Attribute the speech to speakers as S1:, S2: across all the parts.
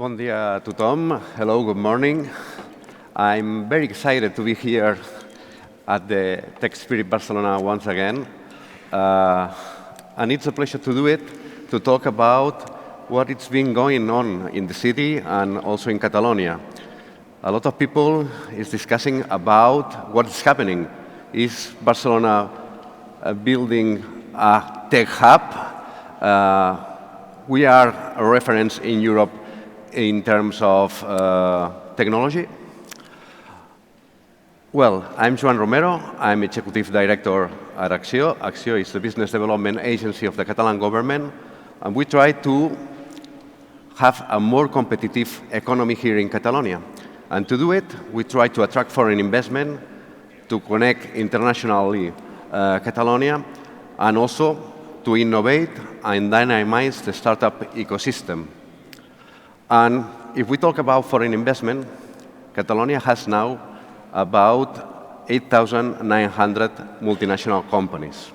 S1: Bon dia a tothom. Hello, good morning. I'm very excited to be here at the Tech Spirit Barcelona once again. And it's a pleasure to do it, to talk about what it's been going on in the city and also in Catalonia. A lot of people is discussing about what is happening. Is Barcelona building a tech hub? We are a reference in Europe in terms of technology. Well, I'm Joan Romero. I'm Executive Director at Acció. Acció is the business development agency of the Catalan government, and we try to have a more competitive economy here in Catalonia. And to do it, we try to attract foreign investment, to connect internationally Catalonia, and also to innovate and dynamize the startup ecosystem. And if we talk about foreign investment, Catalonia has now about 8,900 multinational companies.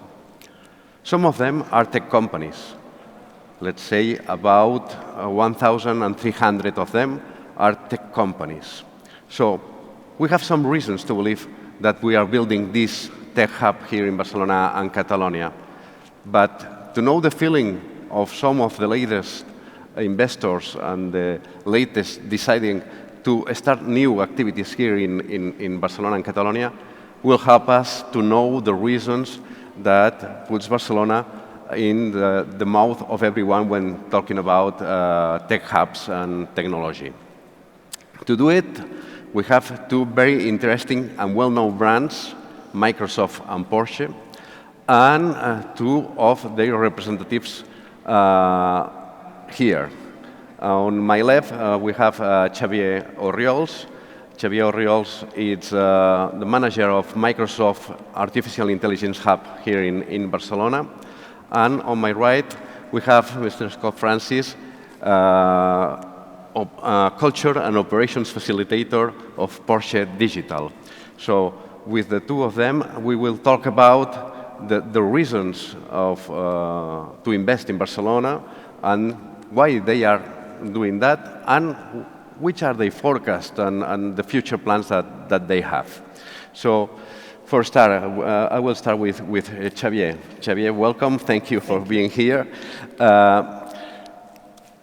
S1: Some of them are tech companies. Let's say about 1,300 of them are tech companies. So we have some reasons to believe that we are building this tech hub here in Barcelona and Catalonia. But to know the feeling of some of the latest investors and the latest deciding to start new activities here in Barcelona and Catalonia will help us to know the reasons that puts Barcelona in the mouth of everyone when talking about tech hubs and technology. To do it, we have two very interesting and well-known brands, Microsoft and Porsche, and two of their representatives here. On my left, we have Xavier Orriols. Xavier Orriols is the manager of Microsoft Artificial Intelligence Hub here in Barcelona. And on my right, we have Mr. Franci, Culture and Operations Facilitator of Porsche Digital. So with the two of them, we will talk about the reasons to invest in Barcelona and why they are doing that, and which are their forecasts and the future plans that they have. So for start, I will start with Xavier. Xavier, welcome. Thank you for being here.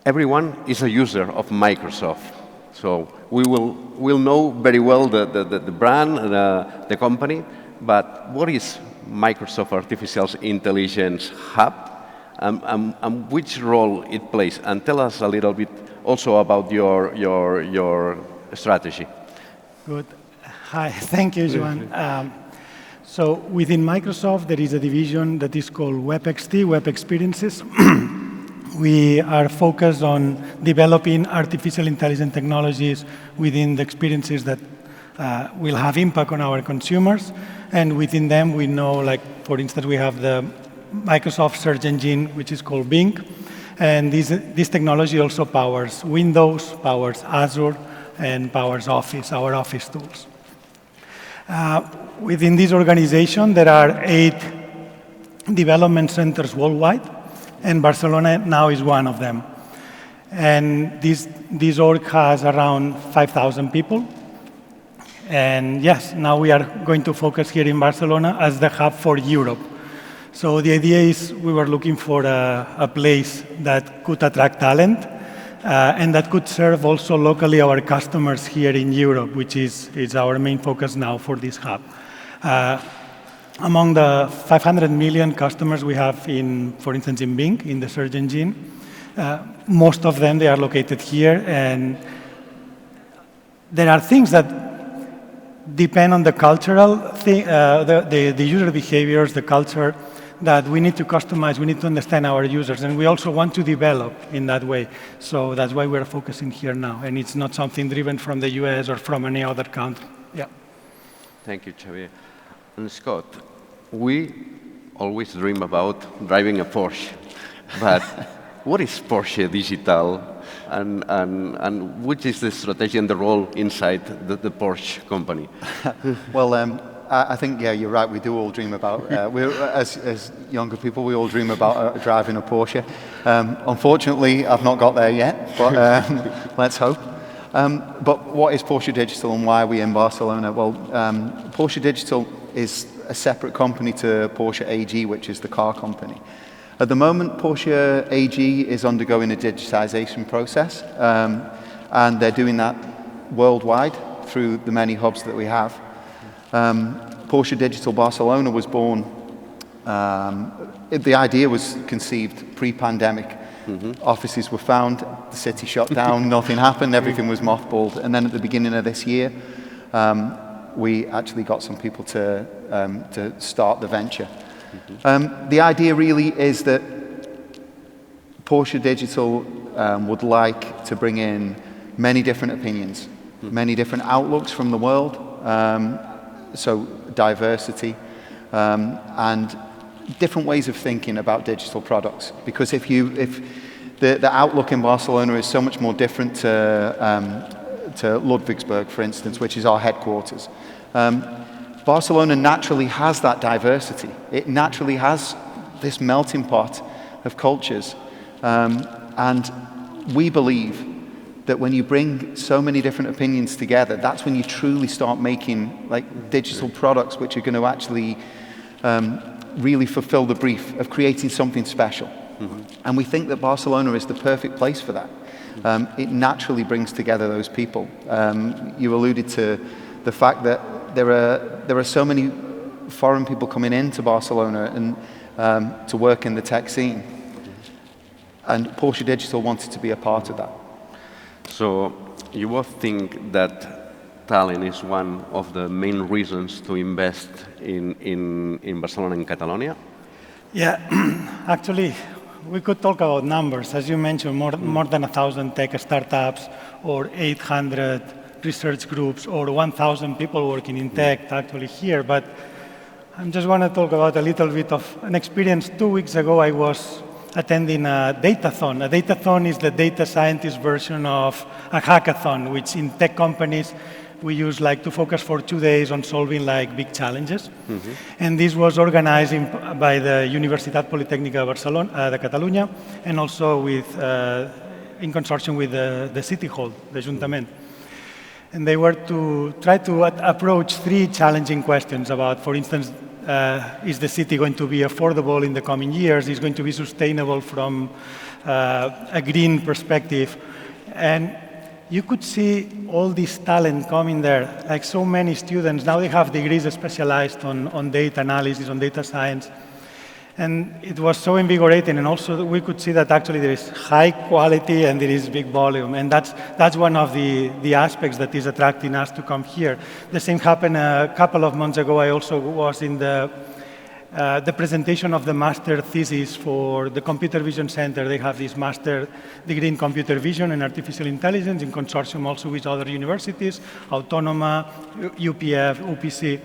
S1: Everyone is a user of Microsoft. So we will know very well the brand, the company, but what is Microsoft Artificial Intelligence Hub? And which role it plays, and tell us a little bit also about your strategy.
S2: Good. Hi, thank you, Joan. So within Microsoft, there is a division that is called WebXT, Web Experiences. We are focused on developing artificial intelligence technologies within the experiences that will have impact on our consumers. And within them, we know, like, for instance, we have the Microsoft search engine, which is called Bing. And this technology also powers Windows, powers Azure, and powers Office, our Office tools. Within this organization, there are 8 development centers worldwide, and Barcelona now is one of them. And this org has around 5,000 people. And yes, now we are going to focus here in Barcelona as the hub for Europe. So the idea is we were looking for a place that could attract talent and that could serve also locally our customers here in Europe, which is our main focus now for this hub. Among the 500 million customers we have, for instance, in Bing, in the search engine, most of them, they are located here. And there are things that depend on the cultural thing, the user behaviors, the culture, that we need to customize, we need to understand our users, and we also want to develop in that way. So that's why we're focusing here now, and it's not something driven from the US or from any other country. Yeah.
S1: Thank you, Xavier. And Scott, we always dream about driving a Porsche, but what is Porsche Digital, and which is the strategy and the role inside the Porsche company?
S3: Well, I think, yeah, you're right. We do all dream about, as younger people, we all dream about driving a Porsche. Unfortunately, I've not got there yet, but let's hope. But what is Porsche Digital and why are we in Barcelona? Well, Porsche Digital is a separate company to Porsche AG, which is the car company. At the moment, Porsche AG is undergoing a digitization process, and they're doing that worldwide through the many hubs that we have. Porsche Digital Barcelona was born, the idea was conceived pre-pandemic. Offices were found, the city shut down, nothing happened, everything was mothballed. And then at the beginning of this year, we actually got some people to start the venture. The idea really is that Porsche Digital would like to bring in many different opinions, many different outlooks from the world, so diversity, and different ways of thinking about digital products. Because if the outlook in Barcelona is so much more different to Ludwigsburg, for instance, which is our headquarters. Barcelona naturally has that diversity. It naturally has this melting pot of cultures. And we believe that when you bring so many different opinions together, that's when you truly start making like digital products which are going to actually really fulfill the brief of creating something special. And we think that Barcelona is the perfect place for that. It naturally brings together those people. You alluded to the fact that there are so many foreign people coming into Barcelona and to work in the tech scene. And Porsche Digital wanted to be a part of that.
S1: So you both think that talent is one of the main reasons to invest in Barcelona and Catalonia?
S2: Yeah, actually, we could talk about numbers. As you mentioned, more than 1,000 tech startups, or 800 research groups, or 1,000 people working in tech actually here. But I just want to talk about a little bit of an experience. 2 weeks ago, I was attending a datathon. A datathon is the data scientist version of a hackathon, which in tech companies we use like to focus for 2 days on solving like big challenges. And this was organized by the Universitat Politécnica de Catalunya, and also with, in consortium with the City Hall, the Ajuntament. And they were to try to approach 3 challenging questions about, for instance, is the city going to be affordable in the coming years? Is it going to be sustainable from a green perspective? And you could see all this talent coming there, like so many students. Now they have degrees specialized on data analysis, on data science. And it was so invigorating. And also we could see that actually there is high quality and there is big volume. And that's one of the aspects that is attracting us to come here. The same happened a couple of months ago. I also was in the presentation of the master thesis for the Computer Vision Center. They have this master degree in computer vision and artificial intelligence in consortium also with other universities, Autónoma, UPF, UPC.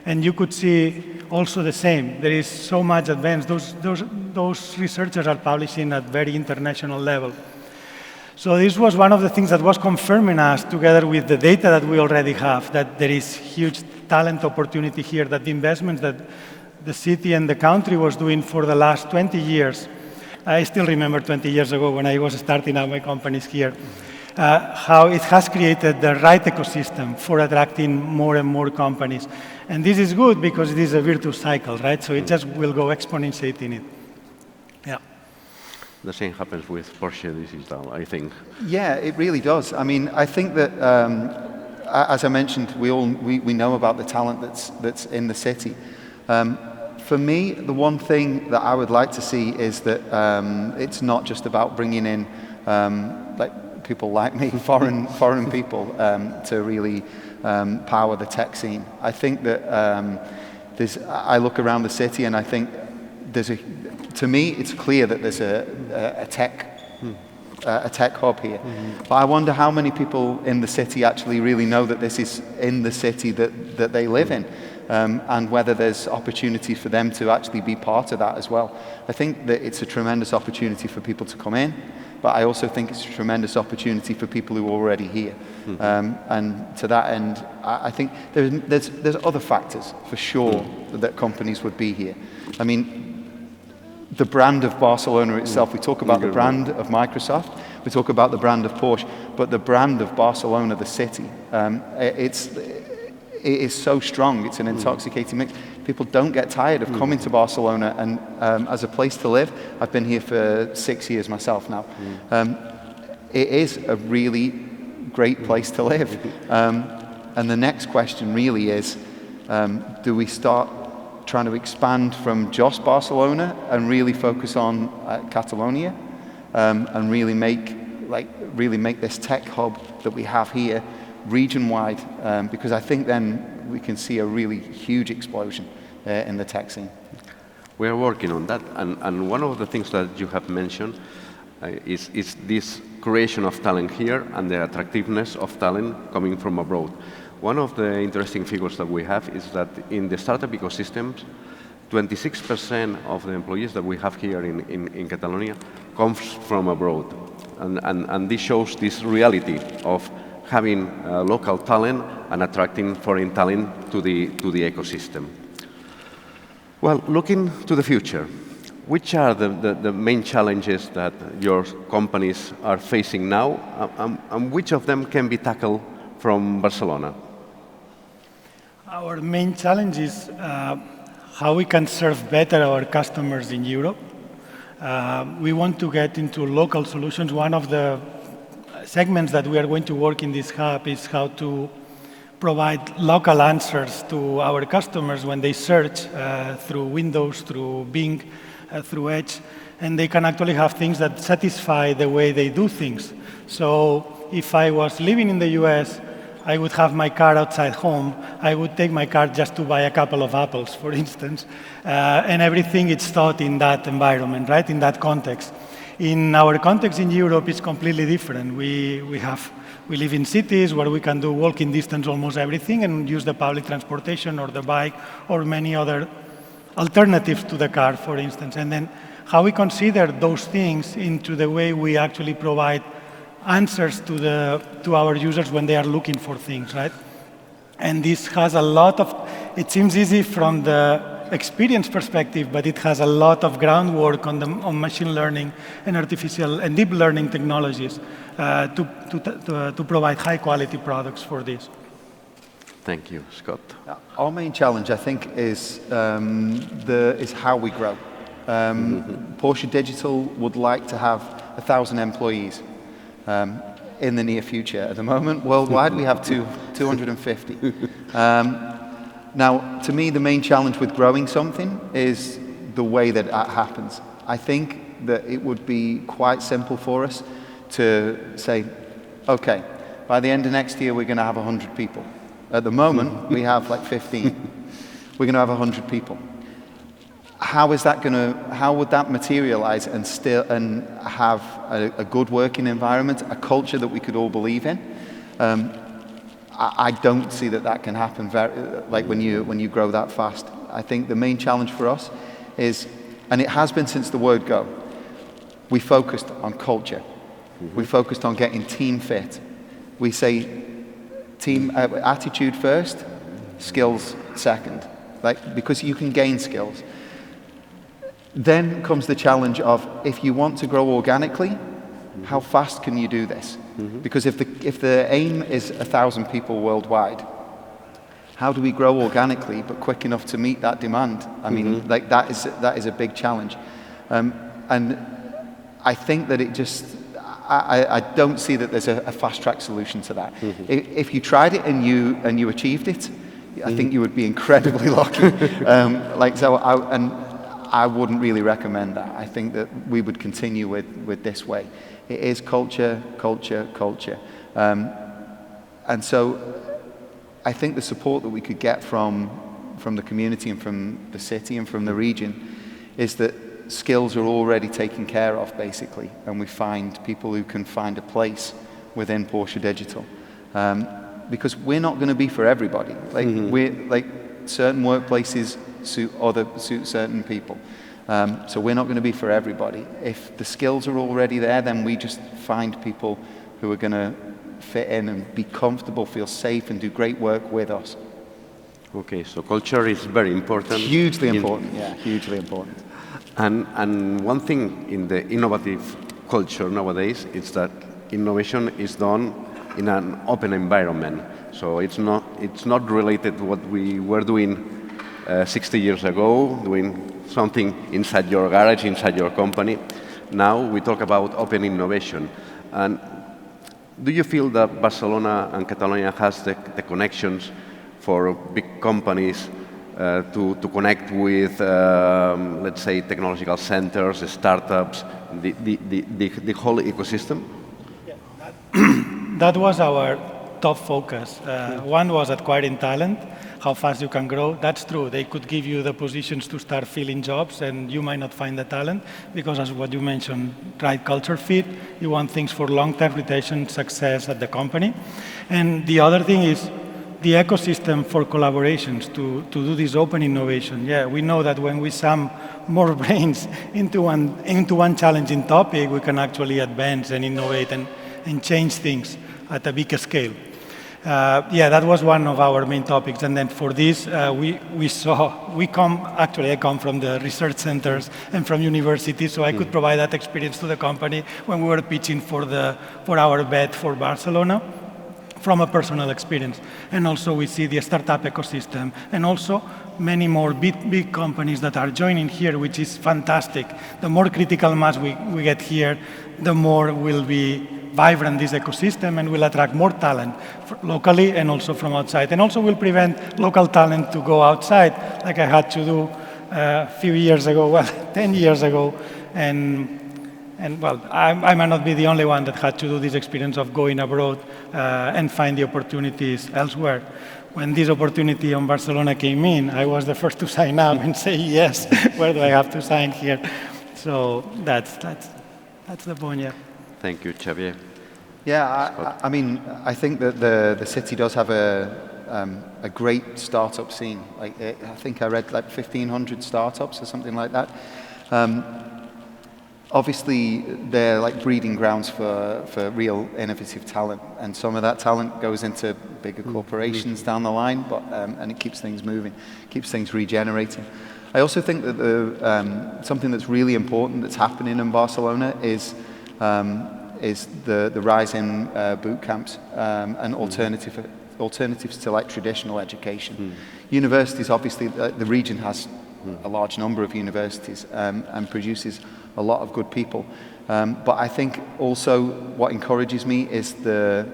S2: And you could see also the same. There is so much advanced. Those researchers are publishing at very international level. So this was one of the things that was confirming us, together with the data that we already have, that there is huge talent opportunity here, that the investments that the city and the country was doing for the last 20 years. I still remember 20 years ago when I was starting out my companies here, how it has created the right ecosystem for attracting more and more companies. And this is good because it is a virtuous cycle, right? So it just will go exponentiating it. Yeah.
S1: The same happens with Porsche Digital, I think.
S3: Yeah, it really does. I mean, I think that, as I mentioned, we know about the talent that's in the city. For me, the one thing that I would like to see is that it's not just about bringing in people like me, foreign people, to really power the tech scene. I think that I look around the city and I think to me, it's clear that there's a tech hub here. But I wonder how many people in the city actually really know that this is in the city that they live in. and whether there's opportunity for them to actually be part of that as well. I think that it's a tremendous opportunity for people to come in, but I also think it's a tremendous opportunity for people who are already here. And to that end, I think there's other factors for sure that companies would be here. I mean, the brand of Barcelona itself, we talk about the brand of Microsoft, we talk about the brand of Porsche, but the brand of Barcelona, the city, it is so strong. It's an intoxicating mix. People don't get tired of coming to Barcelona, and as a place to live, I've been here for 6 years myself now. It is a really great place to live. And the next question really is, do we start trying to expand from just Barcelona and really focus on Catalonia, and really make this tech hub that we have here region-wide, because I think then we can see a really huge explosion in the tech scene.
S1: We are working on that, and one of the things that you have mentioned is this creation of talent here and the attractiveness of talent coming from abroad. One of the interesting figures that we have is that in the startup ecosystems, 26% of the employees that we have here in Catalonia comes from abroad. And this shows this reality of having local talent and attracting foreign talent to the ecosystem. Well, looking to the future, which are the main challenges that your companies are facing now, and which of them can be tackled from Barcelona?
S2: Our main challenge is how we can serve better our customers in Europe. We want to get into local solutions. One of the segments that we are going to work in this hub is how to provide local answers to our customers when they search through Windows, through Bing, through Edge, and they can actually have things that satisfy the way they do things. So if I was living in the US, I would have my car outside home. I would take my car just to buy a couple of apples, for instance, and everything is thought in that environment, right, in that context. In our context in Europe, it's completely different. We live in cities where we can do walking distance almost everything and use the public transportation or the bike or many other alternatives to the car, for instance. And then how we consider those things into the way we actually provide answers to our users when they are looking for things, right? And this has a lot of, it seems easy from the experience perspective, but it has a lot of groundwork on machine learning and artificial and deep learning technologies to provide high quality products for this.
S1: Thank you, Scott.
S3: Our main challenge, I think, is how we grow. Porsche Digital would like to have 1,000 employees in the near future. At the moment, worldwide, we have 250. Now, to me, the main challenge with growing something is the way that that happens. I think that it would be quite simple for us to say, okay, by the end of next year, we're going to have 100 people. At the moment, we have like 15. We're going to have 100 people. How would that materialize and have a good working environment, a culture that we could all believe in? I don't see that can happen when you grow that fast. I think the main challenge for us is, and it has been since the word go, we focused on culture. We focused on getting team fit. We say team attitude first, skills second, because you can gain skills. Then comes the challenge of, if you want to grow organically, how fast can you do this? Because if the aim is 1,000 people worldwide, how do we grow organically but quick enough to meet that demand? I mean, that is a big challenge, and I think that I don't see that there's a fast track solution to that. If you tried it and you achieved it, I think you would be incredibly lucky. I wouldn't really recommend that. I think that we would continue with this way. It is culture, culture, culture. And so I think the support that we could get from the community and from the city and from the region is that skills are already taken care of, basically, and we find people who can find a place within Porsche Digital. Because we're not going to be for everybody. certain workplaces suit certain people. So we're not going to be for everybody. If the skills are already there, then we just find people who are going to fit in and be comfortable, feel safe, and do great work with us.
S1: Okay, so culture is very important.
S3: Hugely important, yeah, hugely important.
S1: And one thing in the innovative culture nowadays is that innovation is done in an open environment. So it's not related to what we were doing 60 years ago, doing something inside your garage, inside your company. Now we talk about open innovation. And do you feel that Barcelona and Catalonia has the connections for big companies to connect with, let's say, technological centers, startups, the whole ecosystem?
S2: Yeah, that was our top focus. One was acquiring talent, how fast you can grow. That's true. They could give you the positions to start filling jobs, and you might not find the talent because, as what you mentioned, right culture fit. You want things for long-term retention, success at the company. And the other thing is the ecosystem for collaborations to do this open innovation. Yeah, we know that when we sum more brains into one challenging topic, we can actually advance and innovate and change things at a bigger scale. Yeah, that was one of our main topics. And then for this, I come from the research centers and from universities, so I could provide that experience to the company when we were pitching for our bet for Barcelona, from a personal experience. And also we see the startup ecosystem, and also many more big companies that are joining here, which is fantastic. The more critical mass we get here, the more will be vibrant this ecosystem, and will attract more talent locally and also from outside. And also will prevent local talent to go outside, like I had to do a few years ago, well, 10 years ago. And well, I might not be the only one that had to do this experience of going abroad and find the opportunities elsewhere. When this opportunity on Barcelona came in, I was the first to sign up and say, yes, where do I have to sign here? So that's the point, yeah.
S1: Thank you, Xavier.
S3: Yeah, I mean, I think that the city does have a great startup scene. Like, I think I read like 1,500 startups or something like that. Obviously, they're like breeding grounds for real innovative talent, and some of that talent goes into bigger corporations down the line, but and it keeps things moving, keeps things regenerating. I also think that something that's really important that's happening in Barcelona is the rise in boot camps and alternatives to like traditional education. Universities, obviously, the region has a large number of universities and produces a lot of good people. But I think also what encourages me is the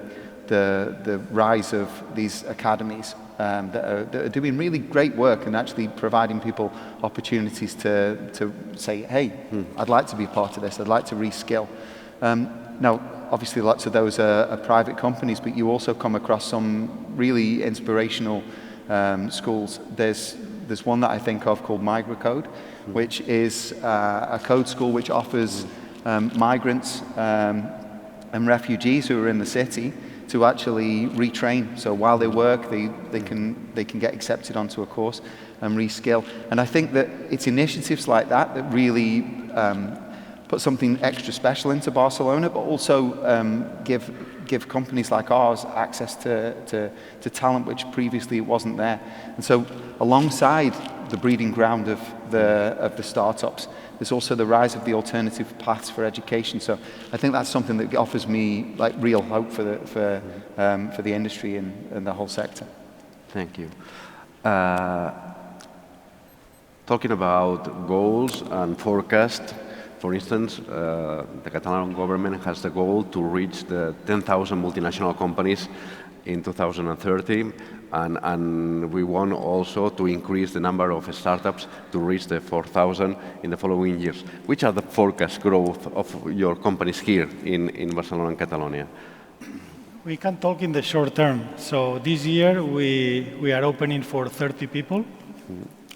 S3: rise of these academies that are doing really great work and actually providing people opportunities to say, hey, I'd like to be part of this, I'd like to reskill. Now, obviously lots of those are private companies, but you also come across some really inspirational schools. There's one that I think of called Migracode, which is a code school which offers migrants and refugees who are in the city to actually retrain. So while they work, they can get accepted onto a course and reskill. And I think that it's initiatives like that that really put something extra special into Barcelona, but also give companies like ours access to talent which previously wasn't there. And so alongside the breeding ground of the startups, there's also the rise of the alternative paths for education. So I think that's something that offers me like real hope for the industry and the whole sector.
S1: Thank you. Talking about goals and forecast, for instance, the Catalan government has the goal to reach the 10,000 multinational companies in 2030, and we want also to increase the number of startups to reach the 4,000 in the following years. Which are the forecast growth of your companies here in Barcelona and Catalonia?
S2: We can talk in the short term. So this year we are opening for 30 people.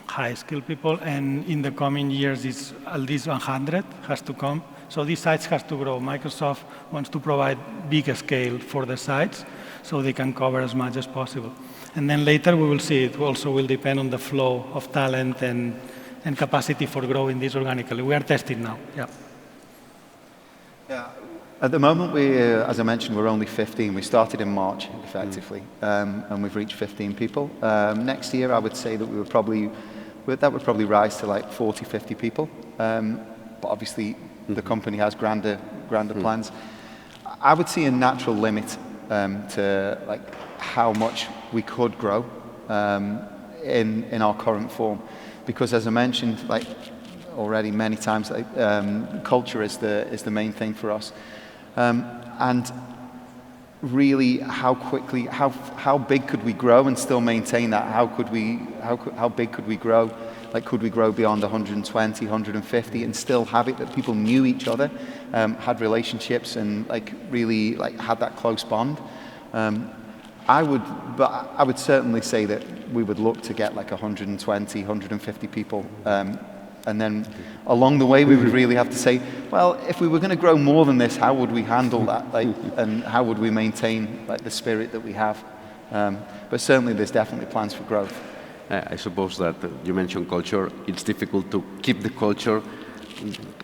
S2: High-skilled people, and in the coming years, it's at least 100 has to come. So these sites has to grow. Microsoft wants to provide bigger scale for the sites. so they can cover as much as possible. And then later we will see it also will depend on the flow of talent and capacity for growing this organically. We are testing now, yeah.
S3: Yeah. At the moment, as I mentioned, we're only 15. We started in March, effectively, and we've reached 15 people. Next year, I would say that that would probably rise to like 40, 50 people. But obviously, the company has grander plans. I would see a natural limit to like how much we could grow in our current form, because as I mentioned, like already many times, culture is the main thing for us. And really, how big could we grow and still maintain that? How big could we grow? Like, could we grow beyond 120, 150, and still have it that people knew each other, had relationships, and like really like had that close bond? I would certainly say that we would look to get like 120, 150 people. And then along the way, we would really have to say, well, if we were going to grow more than this, how would we handle that? Like, and how would we maintain like the spirit that we have? But certainly, there's definitely plans for growth.
S1: I suppose that you mentioned culture. It's difficult to keep the culture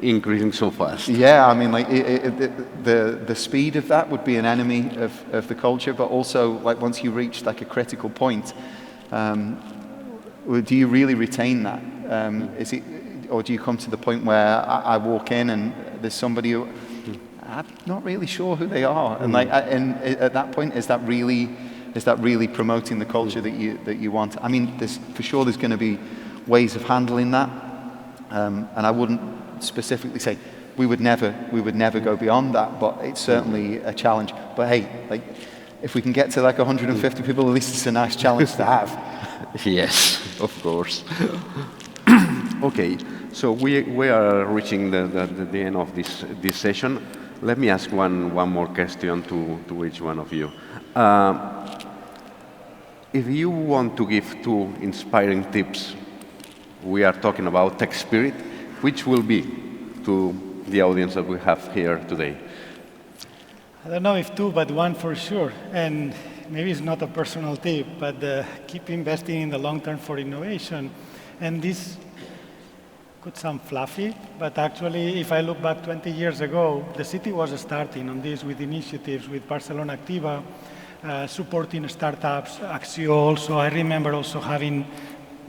S1: increasing so fast.
S3: Yeah, I mean, like the speed of that would be an enemy of the culture. But also, like once you reach like a critical point, do you really retain that? Is it? Or do you come to the point where I walk in and there's somebody who I'm not really sure who they are, and like, and at that point, is that really promoting the culture that you want? I mean, for sure there's going to be ways of handling that, and I wouldn't specifically say we would never go beyond that, but it's certainly a challenge. But hey, like if we can get to like 150 people, at least it's a nice challenge to have.
S1: Yes, of course. Okay, so we are reaching the end of this session. Let me ask one more question to each one of you. If you want to give 2 inspiring tips, we are talking about tech spirit, which will be to the audience that we have here today?
S2: I don't know if 2, but 1 for sure. And maybe it's not a personal tip, but keep investing in the long term for innovation. And this could sound fluffy, but actually, if I look back 20 years ago, the city was starting on this with initiatives with Barcelona Activa, supporting startups, Acció also. I remember also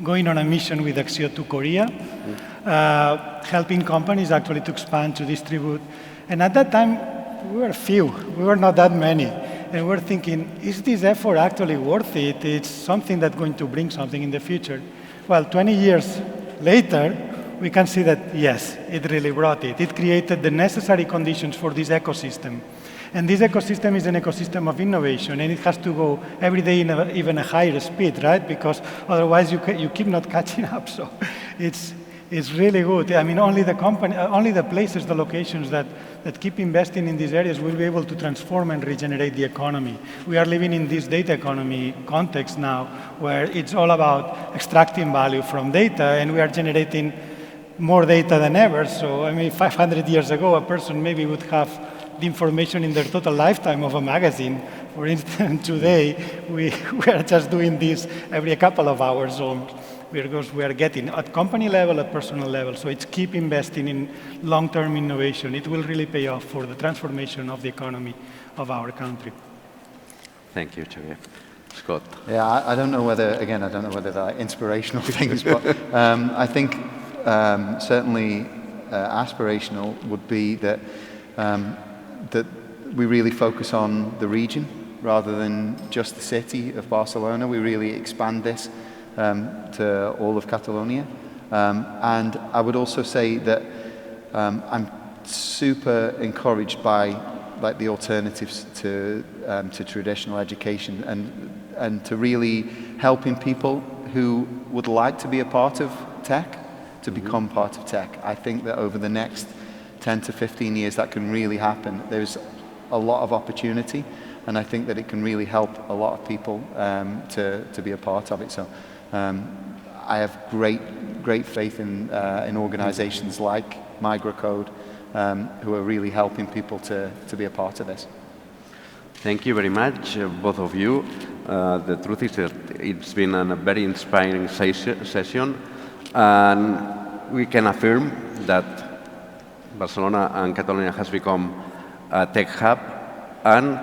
S2: going on a mission with Acció to Korea, helping companies actually to expand, to distribute. And at that time, we were few. We were not that many. And we're thinking, is this effort actually worth it? It's something that's going to bring something in the future. Well, 20 years later, we can see that, yes, it really brought it. It created the necessary conditions for this ecosystem. And this ecosystem is an ecosystem of innovation, and it has to go every day in even a higher speed, right? Because otherwise you keep not catching up. So it's really good. I mean, only the places, the locations that keep investing in these areas will be able to transform and regenerate the economy. We are living in this data economy context now, where it's all about extracting value from data, and we are generating more data than ever. So, I mean, 500 years ago, a person maybe would have the information in their total lifetime of a magazine. For instance, today, we are just doing this every couple of hours almost, because we are getting at company level, at personal level. So it's keep investing in long-term innovation. It will really pay off for the transformation of the economy of our country.
S1: Thank you, Xavier. Scott.
S3: Yeah, I don't know whether they're inspirational things, but I think certainly aspirational would be that that we really focus on the region rather than just the city of Barcelona. We really expand this to all of Catalonia. And I would also say that I'm super encouraged by like the alternatives to traditional education and to really helping people who would like to be a part of tech to become part of tech. I think that over the next 10 to 15 years that can really happen. There's a lot of opportunity, and I think that it can really help a lot of people to be a part of it. So I have great faith in organizations like MigraCode who are really helping people to be a part of this.
S1: Thank you very much, both of you. The truth is that it's been a very inspiring session, and we can affirm that Barcelona and Catalonia has become a tech hub, and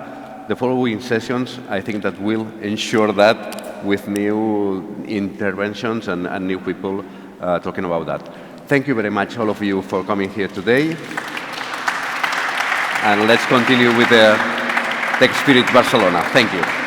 S1: the following sessions, I think that will ensure that with new interventions and new people talking about that. Thank you very much, all of you, for coming here today. And let's continue with the Tech Spirit Barcelona. Thank you.